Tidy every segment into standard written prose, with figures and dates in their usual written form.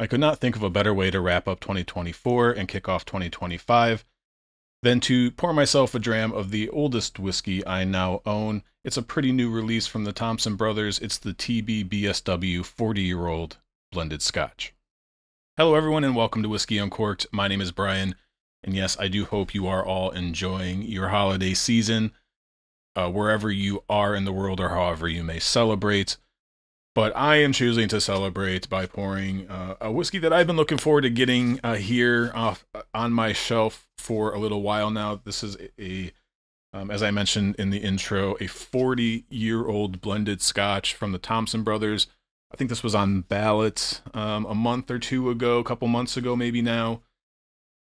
I could not think of a better way to wrap up 2024 and kick off 2025 than to pour myself a dram of the oldest whiskey I now own. It's a pretty new release from the Thompson Brothers. It's the BSW 40-year-old blended Scotch. Hello everyone and welcome to Whiskey Uncorked. My name is Brian, and yes, I do hope you are all enjoying your holiday season, wherever you are in the world or however you may celebrate. But I am choosing to celebrate by pouring a whiskey that I've been looking forward to getting here on my shelf for a little while now. This is as I mentioned in the intro, a 40-year-old blended Scotch from the Thompson Brothers. I think this was on ballot a month or two ago, a couple months ago maybe now.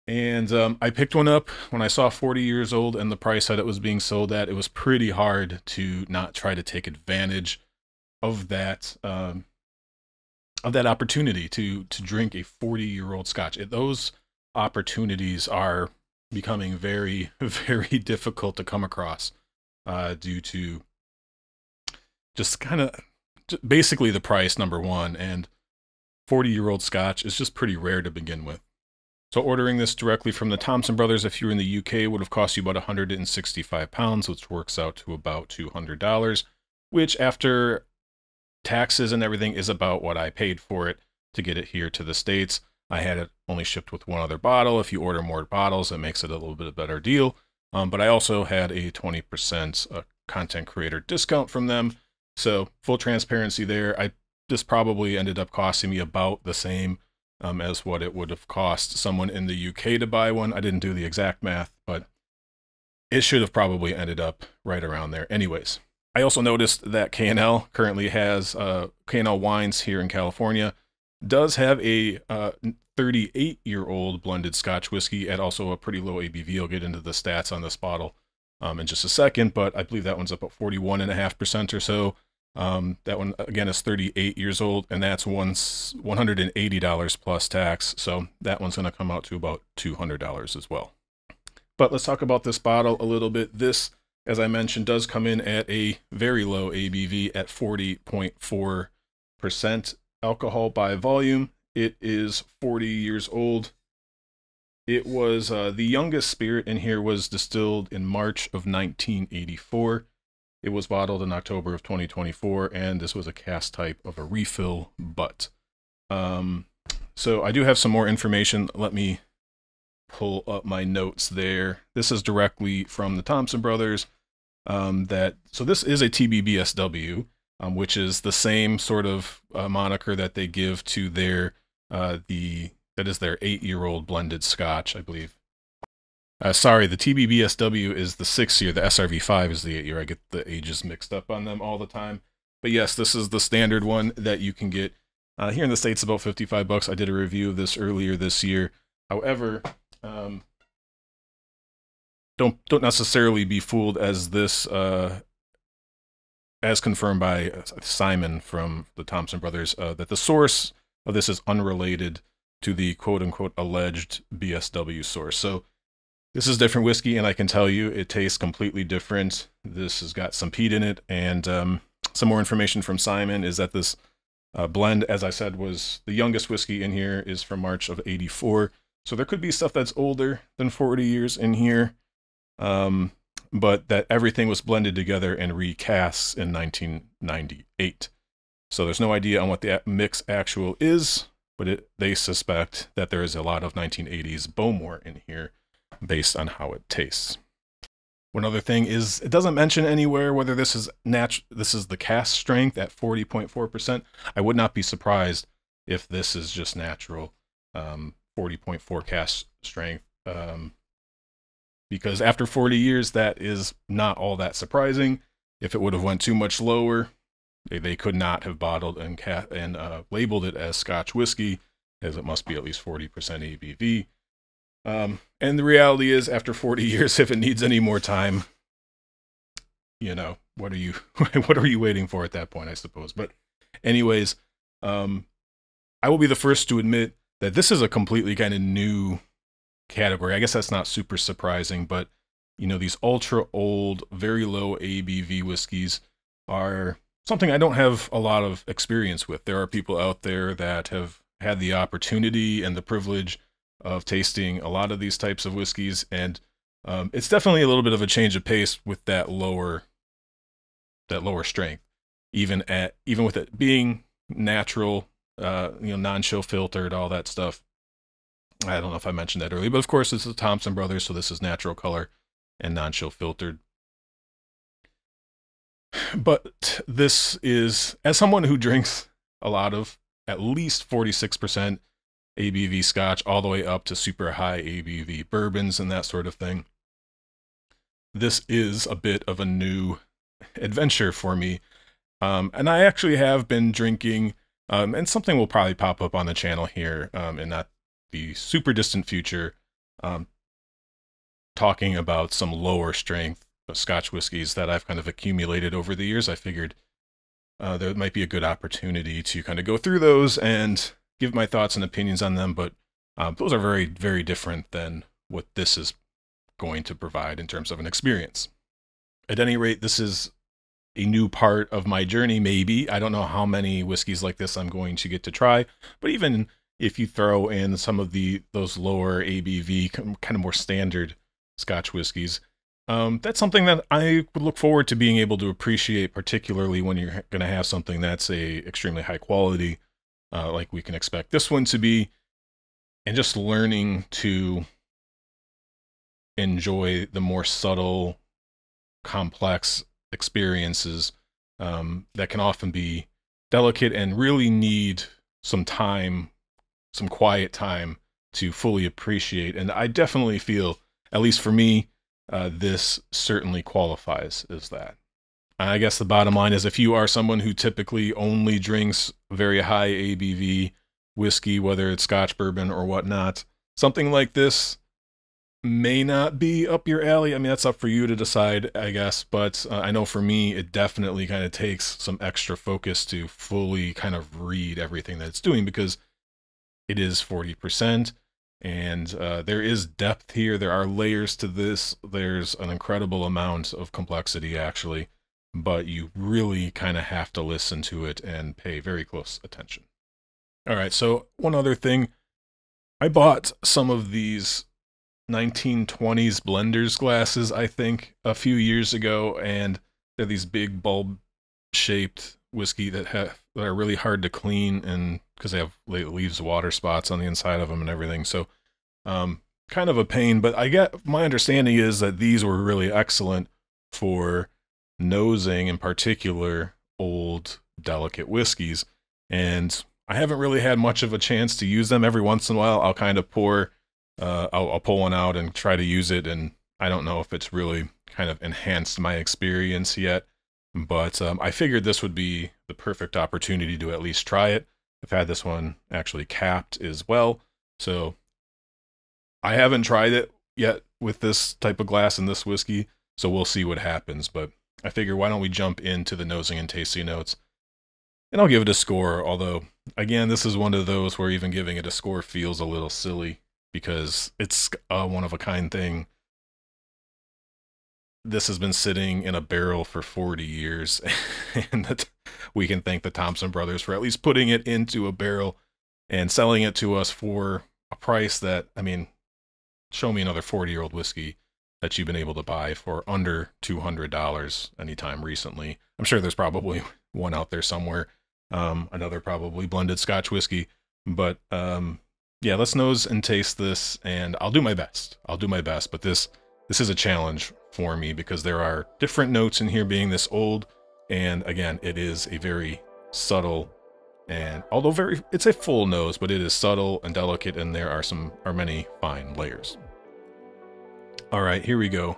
And I picked one up when I saw 40 years old and the price that it was being sold at. It was pretty hard to not try to take advantage of that opportunity to drink a 40-year-old Scotch. Those opportunities are becoming very, very difficult to come across due to just kind of basically the price, number one, and 40-year-old Scotch is just pretty rare to begin with. So ordering this directly from the Thompson Brothers, if you're in the UK, would have cost you about 165 pounds, which works out to about $200, which after taxes and everything is about what I paid for it to get it here to the States. I had it only shipped with one other bottle. If you order more bottles, it makes it a little bit better deal. But I also had a 20% content creator discount from them. So full transparency there. This probably ended up costing me about the same as what it would have cost someone in the UK to buy one. I didn't do the exact math, but it should have probably ended up right around there. Anyways, I also noticed that K&L currently has, K&L Wines here in California, does have a 38-year-old blended Scotch whiskey at also a pretty low ABV. I'll get into the stats on this bottle in just a second, but I believe that one's up at 41.5% or so. That one, again, is 38 years old, and that's $180 plus tax, so that one's going to come out to about $200 as well. But let's talk about this bottle a little bit. This, as I mentioned, does come in at a very low ABV at 40.4% alcohol by volume. It is 40 years old. It was, the youngest spirit in here was distilled in March of 1984. It was bottled in October of 2024, and this was a cask type of a refill butt. So I do have some more information. Let me pull up my notes there. This is directly from the Thompson Brothers. So this is a BSW, which is the same sort of moniker that they give to their that is their 8-year-old blended Scotch, I believe. Sorry, the BSW is the 6 year. The SRV5 is the 8 year. I get the ages mixed up on them all the time. But yes, this is the standard one that you can get here in the States, about 55 bucks. I did a review of this earlier this year. However, don't necessarily be fooled, as this, as confirmed by Simon from the Thompson Brothers, that the source of this is unrelated to the quote-unquote alleged BSW source. So this is different whiskey, and I can tell you it tastes completely different. This has got some peat in it, and some more information from Simon is that this blend, as I said, was the youngest whiskey in here, is from March of 84. So there could be stuff that's older than 40 years in here, but that everything was blended together and recast in 1998. So there's no idea on what the mix actual is, but they suspect that there is a lot of 1980s Bowmore in here based on how it tastes. One other thing is it doesn't mention anywhere whether this is this is the cask strength at 40.4%. I would not be surprised if this is just natural 40.4 cask strength, because after 40 years that is not all that surprising. If it would have went too much lower, they could not have bottled and labeled it as Scotch whiskey, as it must be at least 40% ABV. And the reality is, after 40 years, if it needs any more time, you know, what are you waiting for at that point, I suppose. But anyways, I will be the first to admit that this is a completely kind of new category. I guess that's not super surprising, but you know, these ultra old, very low ABV whiskeys are something I don't have a lot of experience with. There are people out there that have had the opportunity and the privilege of tasting a lot of these types of whiskeys, and it's definitely a little bit of a change of pace with that lower strength, even with it being natural, non-chill filtered, all that stuff. I don't know if I mentioned that earlier, but of course this is Thompson Brothers, so this is natural color and non-chill filtered. But this is, as someone who drinks a lot of at least 46% ABV Scotch, all the way up to super high ABV bourbons and that sort of thing, this is a bit of a new adventure for me. And I actually have been drinking, and something will probably pop up on the channel here in not the super distant future, talking about some lower strength Scotch whiskeys that I've kind of accumulated over the years. I figured there might be a good opportunity to kind of go through those and give my thoughts and opinions on them, but those are very, very different than what this is going to provide in terms of an experience. At any rate, this is a new part of my journey, maybe. I don't know how many whiskeys like this I'm going to get to try, but even if you throw in some of those lower ABV, kind of more standard Scotch whiskeys, that's something that I would look forward to being able to appreciate, particularly when you're going to have something that's extremely high quality, like we can expect this one to be, and just learning to enjoy the more subtle, complex experiences that can often be delicate and really need some time, some quiet time to fully appreciate. And I definitely feel, at least for me, this certainly qualifies as that. I guess the bottom line is, if you are someone who typically only drinks very high ABV whiskey, whether it's Scotch, bourbon, or whatnot, something like this may not be up your alley. I mean, that's up for you to decide, I guess. But I know for me, it definitely kind of takes some extra focus to fully kind of read everything that it's doing, because it is 40%. And there is depth here. There are layers to this. There's an incredible amount of complexity, actually. But you really kind of have to listen to it and pay very close attention. All right, so one other thing. I bought some of these 1920s blenders glasses, I think, a few years ago. And they're these big bulb-shaped whiskey that are really hard to clean, and because they have leaves water spots on the inside of them and everything, so kind of a pain. But my understanding is that these were really excellent for nosing, in particular, old delicate whiskeys, and I haven't really had much of a chance to use them. Every once in a while I'll kind of I'll pull one out and try to use it, and I don't know if it's really kind of enhanced my experience yet. But I figured this would be the perfect opportunity to at least try it. I've had this one actually capped as well, so I haven't tried it yet with this type of glass and this whiskey, so we'll see what happens. But I figure, why don't we jump into the nosing and tasting notes, and I'll give it a score. Although, again, this is one of those where even giving it a score feels a little silly, because it's a one-of-a-kind thing. This has been sitting in a barrel for 40 years, and we can thank the Thompson Brothers for at least putting it into a barrel and selling it to us for a price that, I mean, show me another 40-year-old whiskey that you've been able to buy for under $200 anytime recently. I'm sure there's probably one out there somewhere, another probably blended Scotch whiskey. But yeah, let's nose and taste this, and I'll do my best. But this is a challenge for me, because there are different notes in here, being this old, and again, it is a very subtle, and although it's a full nose, but it is subtle and delicate, and there are many fine layers. All right, here we go.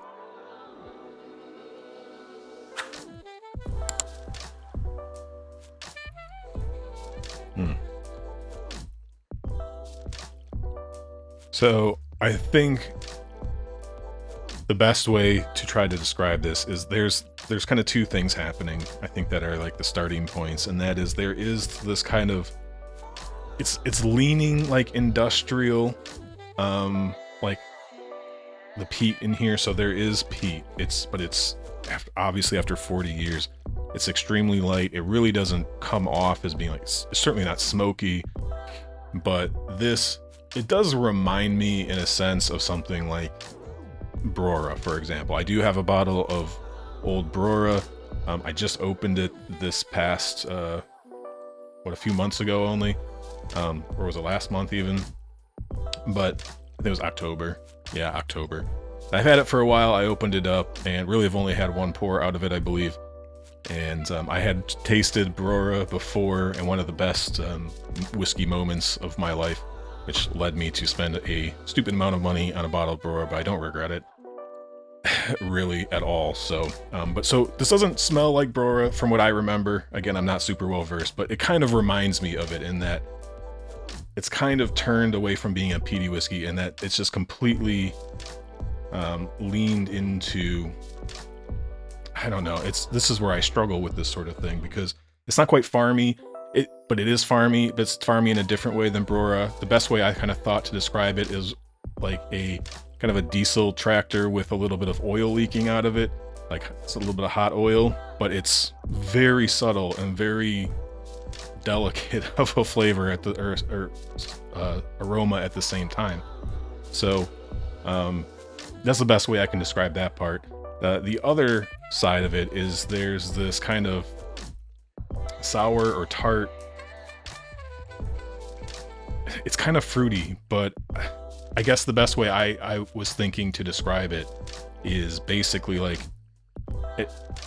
So I think the best way to try to describe this is there's kind of two things happening, I think, that are like the starting points, and that is, there is this kind of, it's leaning like industrial, like the peat in here. So there is peat, but it's obviously after 40 years, it's extremely light. It really doesn't come off as being like, it's certainly not smoky. but this, it does remind me in a sense of something like Brora, for example. I do have a bottle of old Brora. I just opened it this past, a few months ago only, or was it last month even? But I think it was October. Yeah, October. I've had it for a while. I opened it up and really have only had one pour out of it, I believe. And I had tasted Brora before, and one of the best whiskey moments of my life, which led me to spend a stupid amount of money on a bottle of Brora, but I don't regret it really at all. So, so this doesn't smell like Brora from what I remember. Again, I'm not super well versed, but it kind of reminds me of it in that it's kind of turned away from being a peaty whiskey, and that it's just completely leaned into, I don't know, this is where I struggle with this sort of thing, because it's not quite farmy, but it is farmy, but it's farmy in a different way than Brora. The best way I kind of thought to describe it is like a kind of a diesel tractor with a little bit of oil leaking out of it, like it's a little bit of hot oil, but it's very subtle and very delicate of a flavor at the aroma at the same time. So that's the best way I can describe that part. The other side of it is there's this kind of sour or tart. It's kind of fruity, but I guess the best way I was thinking to describe it is basically like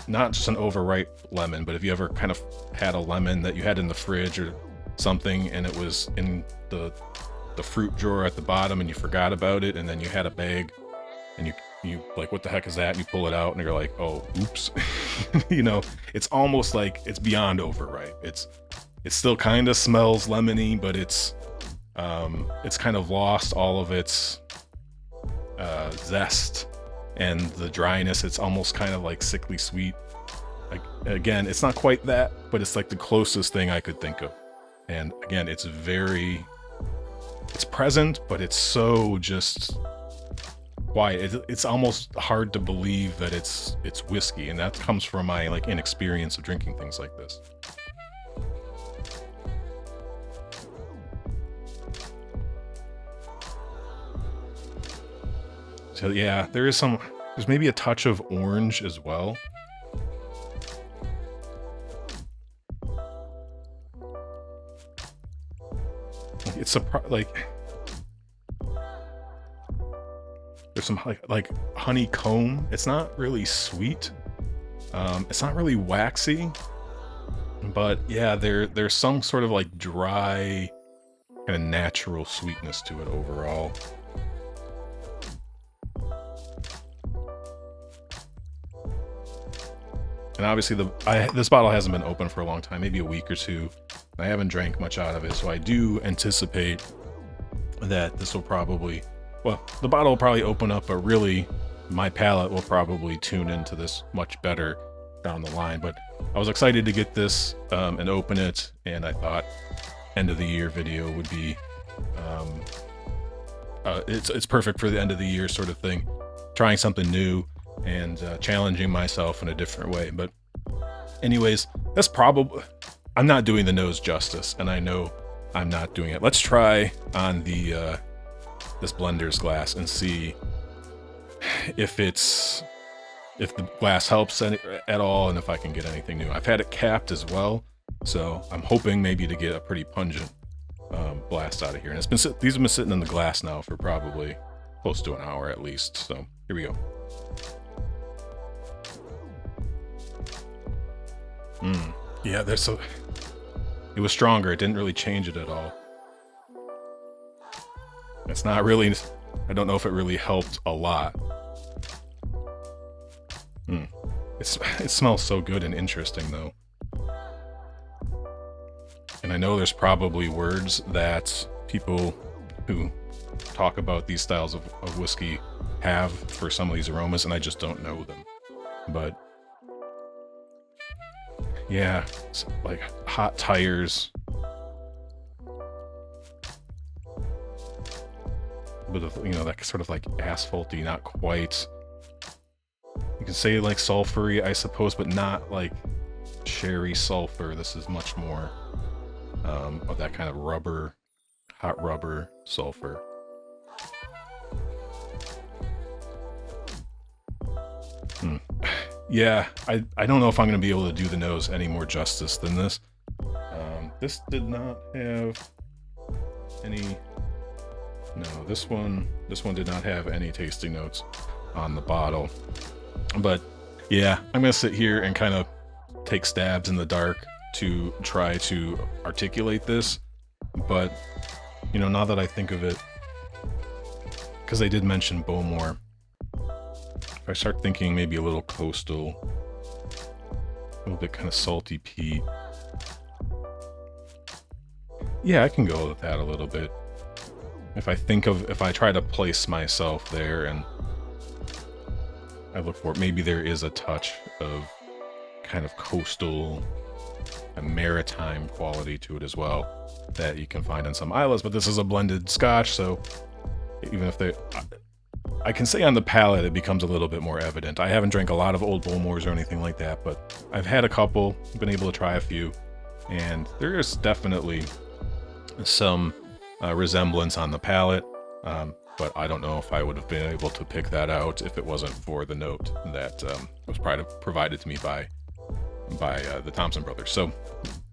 not just an overripe lemon, but if you ever kind of had a lemon that you had in the fridge or something and it was in the fruit drawer at the bottom and you forgot about it, and then you had a bag and you like, what the heck is that? And you pull it out and you're like, oh, oops. You know, it's almost like it's beyond overripe. It still kind of smells lemony, but it's kind of lost all of its zest and the dryness. It's almost kind of like sickly sweet. Like, again, it's not quite that, but it's like the closest thing I could think of. And again, it's present, but it's so just quiet. It's almost hard to believe that it's whiskey, and that comes from my like inexperience of drinking things like this. So yeah, there's maybe a touch of orange as well. It's like there's some like honeycomb. It's not really sweet. It's not really waxy, but yeah, there's some sort of like dry kind of natural sweetness to it overall. And obviously this bottle hasn't been open for a long time, maybe a week or two. I haven't drank much out of it, so I do anticipate that this will probably, well, the bottle will probably open up, but really my palate will probably tune into this much better down the line. But I was excited to get this and open it, and I thought end of the year video would be, it's perfect for the end of the year sort of thing, trying something new and challenging myself in a different way. But anyways, that's probably, I'm not doing the nose justice, and I know I'm not doing it. Let's try on the this blender's glass and see if the glass helps at all, and if I can get anything new. I've had it capped as well, so I'm hoping maybe to get a pretty pungent blast out of here. And these have been sitting in the glass now for probably close to an hour at least. So here we go. Yeah, it was stronger. It didn't really change it at all. It's not really, I don't know if it really helped a lot. It smells so good and interesting though. And I know there's probably words that people who talk about these styles of whiskey have for some of these aromas, and I just don't know them. But yeah, it's like hot tires. Bit of, you know, that sort of like asphalty, not quite. You can say like sulfury, I suppose, but not like sherry sulfur. This is much more of that kind of rubber hot rubber, sulfur. Yeah, I don't know if I'm going to be able to do the nose any more justice than this. This did not have any... No, this one did not have any tasting notes on the bottle. But yeah, I'm going to sit here and kind of take stabs in the dark to try to articulate this. But, you know, now that I think of it, because they did mention Bowmore, if I start thinking maybe a little coastal, a little bit kind of salty peat. Yeah, I can go with that a little bit. If I try to place myself there and I look for it, maybe there is a touch of kind of coastal and maritime quality to it as well that you can find in some islets, but this is a blended Scotch, so even if I can say on the palate it becomes a little bit more evident. I haven't drank a lot of Old Bowmores or anything like that, but I've had a couple, been able to try a few, and there is definitely some resemblance on the palate, but I don't know if I would have been able to pick that out if it wasn't for the note that was provided to me by the Thompson Brothers. So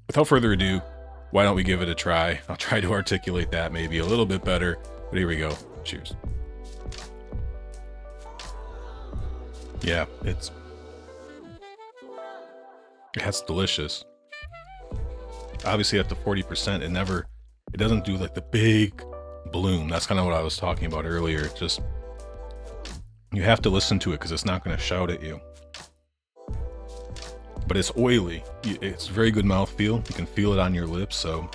without further ado, why don't we give it a try? I'll try to articulate that maybe a little bit better, but here we go. Cheers. Yeah, that's delicious. Obviously at the 40%, it doesn't do like the big bloom. That's kind of what I was talking about earlier. Just, you have to listen to it because it's not going to shout at you. But it's oily. It's very good mouthfeel. You can feel it on your lips, so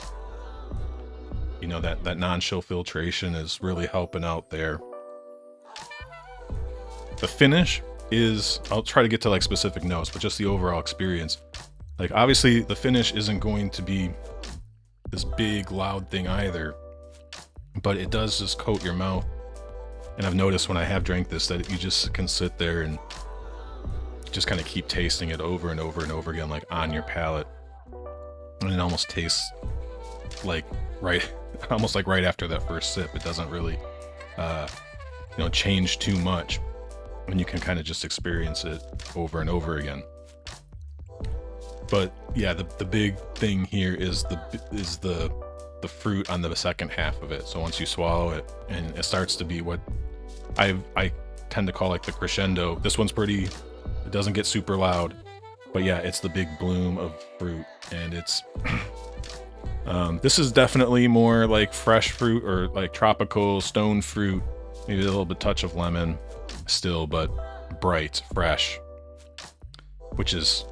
you know that non-chill filtration is really helping out there. The finish is, I'll try to get to like specific notes, but just the overall experience. Like obviously the finish isn't going to be this big loud thing either, but it does just coat your mouth. And I've noticed when I have drank this that you just can sit there and just kind of keep tasting it over and over and over again, like on your palate, and it almost tastes like almost like right after that first sip. It doesn't really change too much, and you can kind of just experience it over and over again. But yeah, the big thing here is the fruit on the second half of it. So once you swallow it, and it starts to be what I tend to call like the crescendo. This one's pretty, it doesn't get super loud, but yeah, it's the big bloom of fruit, and it's this is definitely more like fresh fruit or like tropical stone fruit, maybe a little bit touch of lemon still, but bright, fresh, which is,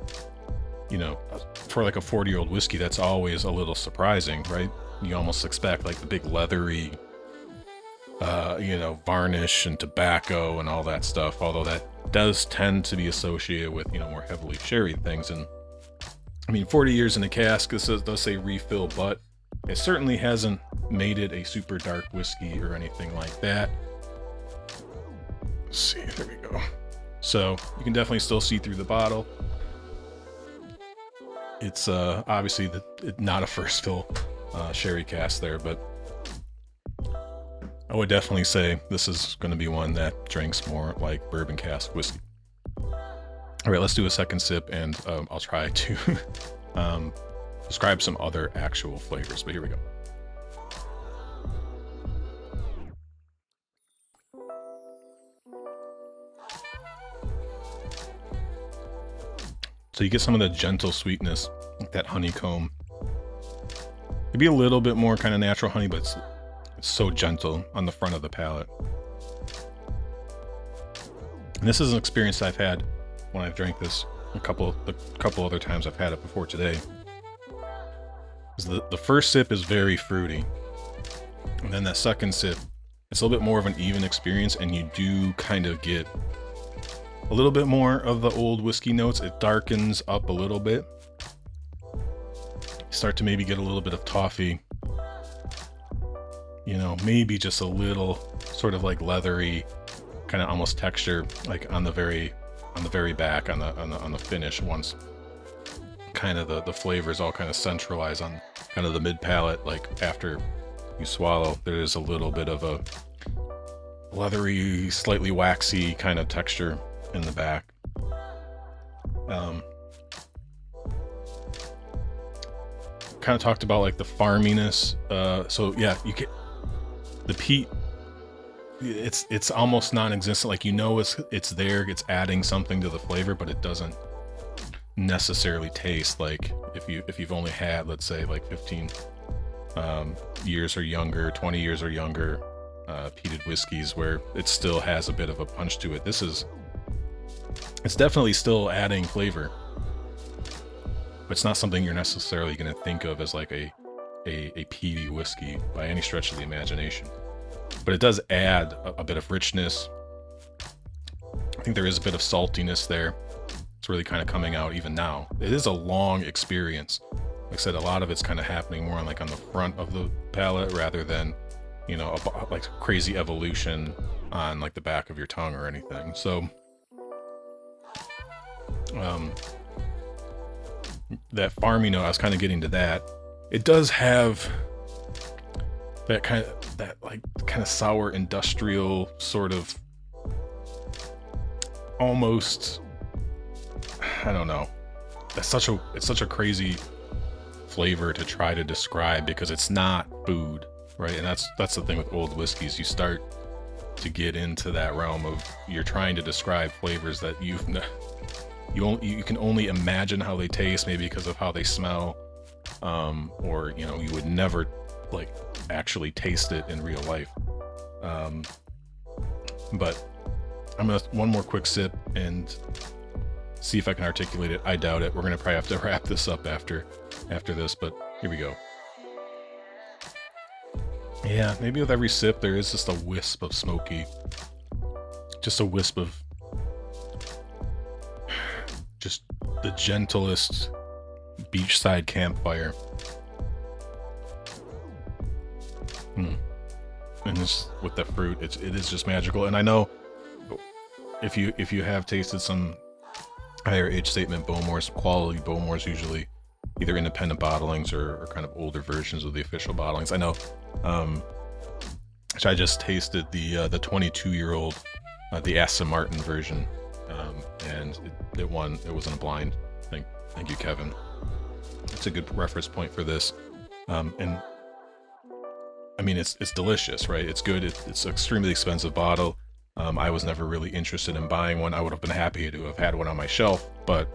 you know, for like a 40-year-old whiskey, that's always a little surprising, right? You almost expect like the big leathery, varnish and tobacco and all that stuff, although that does tend to be associated with, more heavily sherry things. And I mean, 40 years in a cask, this does say refill, but it certainly hasn't made it a super dark whiskey or anything like that. Let's see, there we go. So you can definitely still see through the bottle. It's obviously not a first fill sherry cask there, but I would definitely say this is going to be one that drinks more like bourbon cask whiskey. All right, let's do a second sip, and I'll try to describe some other actual flavors, but here we go. So you get some of the gentle sweetness, like that honeycomb. Maybe a little bit more kind of natural honey, but it's so gentle on the front of the palate. And this is an experience I've had when I've drank this a couple other times I've had it before today. The first sip is very fruity, and then that second sip, it's a little bit more of an even experience, and you do kind of get a little bit more of the old whiskey notes. It darkens up a little bit. You start to maybe get a little bit of toffee. Maybe just a little sort of like leathery kind of almost texture, like on the very back, on the finish, once kind of the flavors all kind of centralize on kind of the mid palate, like after you swallow, there is a little bit of a leathery, slightly waxy kind of texture in the back. Kind of talked about like the farminess. So yeah, you can, the peat, it's almost non-existent. Like, you know, it's there, it's adding something to the flavor, but it doesn't necessarily taste like if you've only had, let's say, like 15 years or younger, 20 years or younger peated whiskeys, where it still has a bit of a punch to it. It's definitely still adding flavor, but it's not something you're necessarily going to think of as like a peaty whiskey by any stretch of the imagination. But it does add a bit of richness. I think there is a bit of saltiness there. It's really kind of coming out even now. It is a long experience. Like I said, a lot of it's kind of happening more on like on the front of the palate rather than, you know, like crazy evolution on like the back of your tongue or anything. So that farmy note, I was kind of getting to that. It does have that kind of sour industrial sort of, almost, I don't know. It's such a crazy flavor to try to describe because it's not food, right? And that's the thing with old whiskeys. You start to get into that realm of you're trying to describe flavors that you can only imagine how they taste, maybe because of how they smell, or, you know, you would never like actually taste it in real life. But I'm gonna one more quick sip and see if I can articulate it. I doubt it. We're gonna probably have to wrap this up after this, but here we go. Yeah, maybe with every sip there is just a wisp of smoky, just a wisp of just the gentlest beachside campfire. And this, with the fruit, it is just magical. And I know if you have tasted some higher age statement Bowmores, quality Bowmores, usually either independent bottlings or kind of older versions of the official bottlings. I know, I just tasted the 22-year-old, the Aston Martin version, and it won. It wasn't a blind. Thank you, Kevin. It's a good reference point for this, and I mean, it's delicious, right? It's good. It's an extremely expensive bottle. I was never really interested in buying one. I would have been happy to have had one on my shelf, but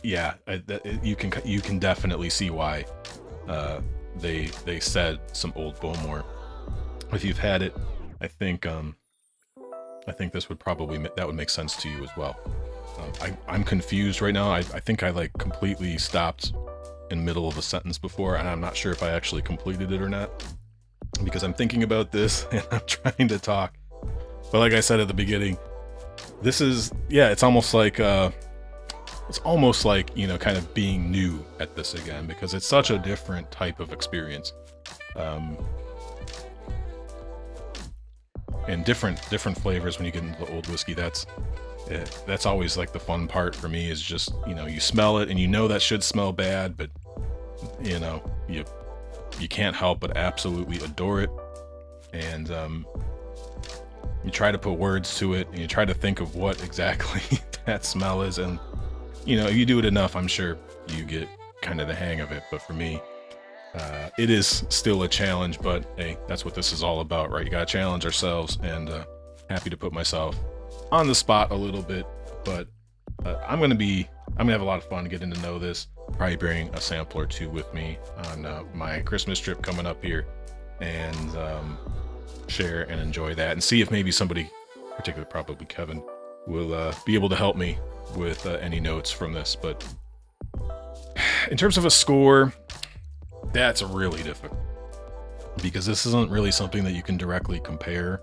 yeah, you can definitely see why they said some old Bowmore. If you've had it, I think this would probably, that would make sense to you as well. I'm confused right now. I think I like completely stopped in the middle of a sentence before, and I'm not sure if I actually completed it or not, because I'm thinking about this and I'm trying to talk. But like I said at the beginning, this is, yeah, it's almost like, you know, kind of being new at this again, because it's such a different type of experience. And different flavors when you get into the old whiskey. That's always like the fun part for me, is just, you know, you smell it and you know that should smell bad, but you know, you can't help but absolutely adore it. And you try to put words to it and you try to think of what exactly that smell is, and you know, you do it enough, I'm sure you get kind of the hang of it. But for me, it is still a challenge, but hey, that's what this is all about, right? You gotta challenge ourselves, and happy to put myself on the spot a little bit, but I'm gonna have a lot of fun getting to know this. Probably bring a sample or two with me on my Christmas trip coming up here, and share and enjoy that, and see if maybe somebody, particularly probably Kevin, will be able to help me with any notes from this. But in terms of a score, that's really difficult, because this isn't really something that you can directly compare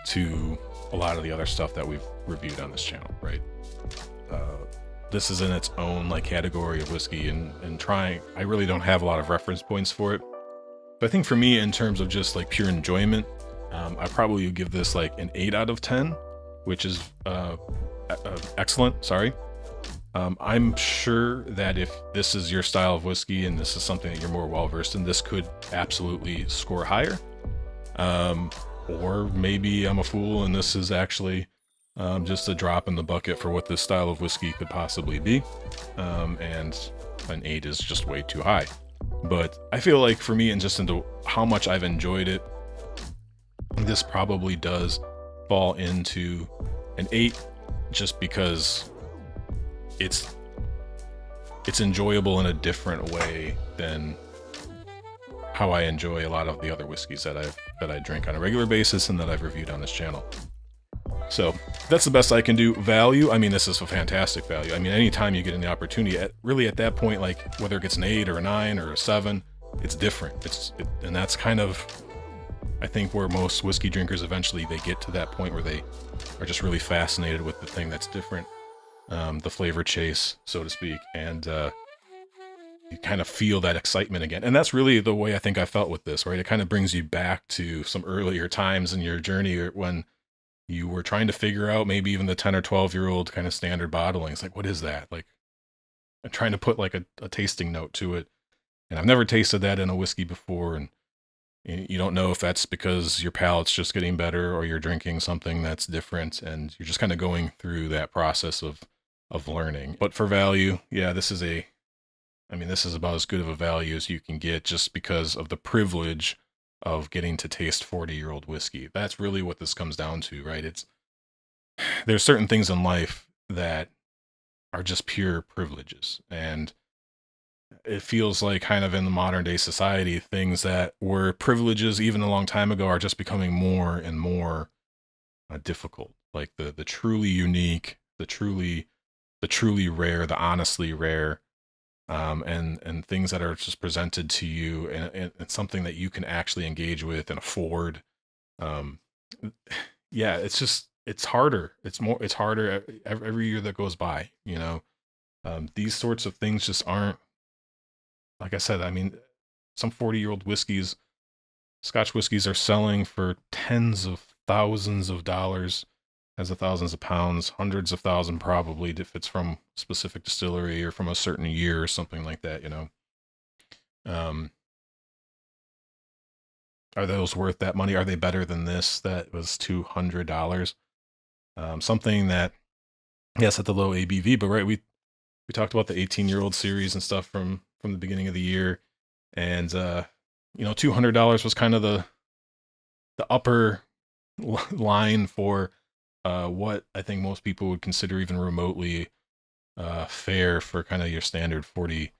to a lot of the other stuff that we've reviewed on this channel, right? This is in its own like category of whiskey, and trying, I really don't have a lot of reference points for it. But I think for me, in terms of just like pure enjoyment, I probably would give this like an 8 out of 10, which is excellent, sorry. I'm sure that if this is your style of whiskey and this is something that you're more well versed in, this could absolutely score higher. Um, or maybe I'm a fool and this is actually just a drop in the bucket for what this style of whiskey could possibly be. And an 8 is just way too high. But I feel like for me, and just into how much I've enjoyed it, this probably does fall into an 8, just because it's enjoyable in a different way than how I enjoy a lot of the other whiskeys that I drink on a regular basis and that I've reviewed on this channel. So that's the best I can do. Value, I mean, this is a fantastic value. I mean, anytime you get an opportunity, really at that point, like whether it gets an 8 or a 9 or a 7, it's different. And that's kind of, I think, where most whiskey drinkers eventually they get to that point where they are just really fascinated with the thing that's different, the flavor chase, so to speak, and you kind of feel that excitement again. And that's really the way I think I felt with this, right? It kind of brings you back to some earlier times in your journey when you were trying to figure out maybe even the 10 or 12-year-old kind of standard bottling. It's like, what is that? Like, I'm trying to put like a tasting note to it. And I've never tasted that in a whiskey before. And you don't know if that's because your palate's just getting better or you're drinking something that's different. And you're just kind of going through that process of learning. But for value, yeah, this is about as good of a value as you can get, just because of the privilege of getting to taste 40-year-old whiskey. That's really what this comes down to, right? There's certain things in life that are just pure privileges. And it feels like kind of in the modern day society, things that were privileges even a long time ago are just becoming more and more difficult. Like the truly unique, the truly rare, the honestly rare, and things that are just presented to you and something that you can actually engage with and afford. Yeah, it's harder. It's harder every year that goes by, you know. These sorts of things just aren't, like I said, I mean, some 40-year-old whiskeys, Scotch whiskeys, are selling for tens of thousands of dollars, as of thousands of pounds, hundreds of thousands probably, if it's from a specific distillery or from a certain year or something like that, you know. Are those worth that money? Are they better than this that was $200? Something that, yes, at the low ABV, but right, we talked about the 18-year-old series and stuff from the beginning of the year, and you know, $200 was kind of the upper line for what I think most people would consider even remotely fair for kind of your standard 46%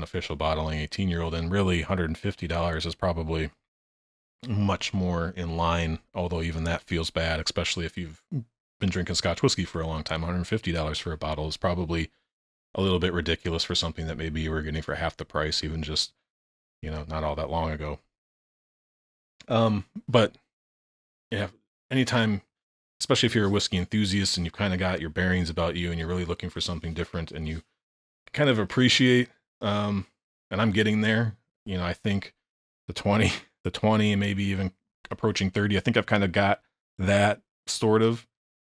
official bottling 18-year-old, and really $150 is probably much more in line, although even that feels bad, especially if you've been drinking Scotch whiskey for a long time. $150 for a bottle is probably a little bit ridiculous for something that maybe you were getting for half the price, even just, you know, not all that long ago. But yeah, anytime, especially if you're a whiskey enthusiast and you've kind of got your bearings about you and you're really looking for something different and you kind of appreciate, and I'm getting there, you know, I think the 20, maybe even approaching 30, I think I've kind of got that sort of.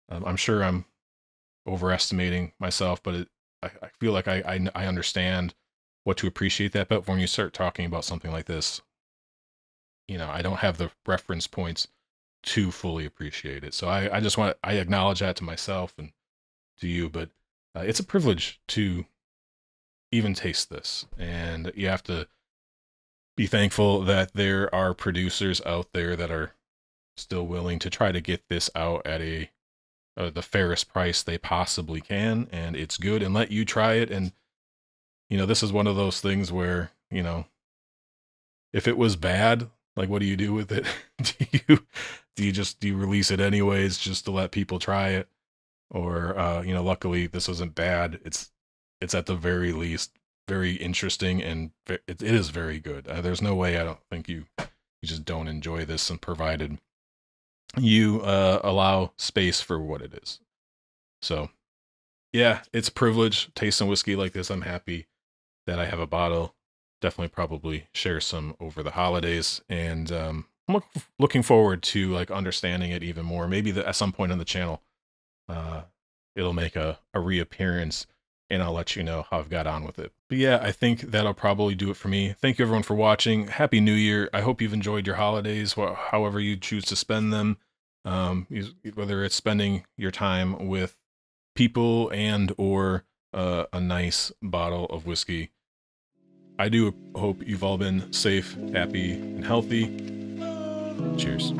I'm sure I'm overestimating myself, but I feel like I understand what to appreciate that. But when you start talking about something like this, you know, I don't have the reference points to fully appreciate it. So I just I acknowledge that to myself and to you, but it's a privilege to even taste this. And you have to be thankful that there are producers out there that are still willing to try to get this out at the fairest price they possibly can, and it's good, and let you try it. And you know, this is one of those things where, you know, if it was bad, like, what do you do with it? do you release it anyways just to let people try it? Or you know, luckily this isn't bad. It's at the very least very interesting, and it is very good. There's no way I don't think you just don't enjoy this, and provided you allow space for what it is. So yeah, it's a privilege tasting whiskey like this. I'm happy that I have a bottle. Definitely probably share some over the holidays, and I'm looking forward to like understanding it even more. Maybe at some point on the channel, it'll make a reappearance, and I'll let you know how I've got on with it. But yeah, I think that'll probably do it for me. Thank you everyone for watching. Happy New Year. I hope you've enjoyed your holidays, however you choose to spend them. Whether it's spending your time with people and or a nice bottle of whiskey. I do hope you've all been safe, happy, and healthy. Cheers.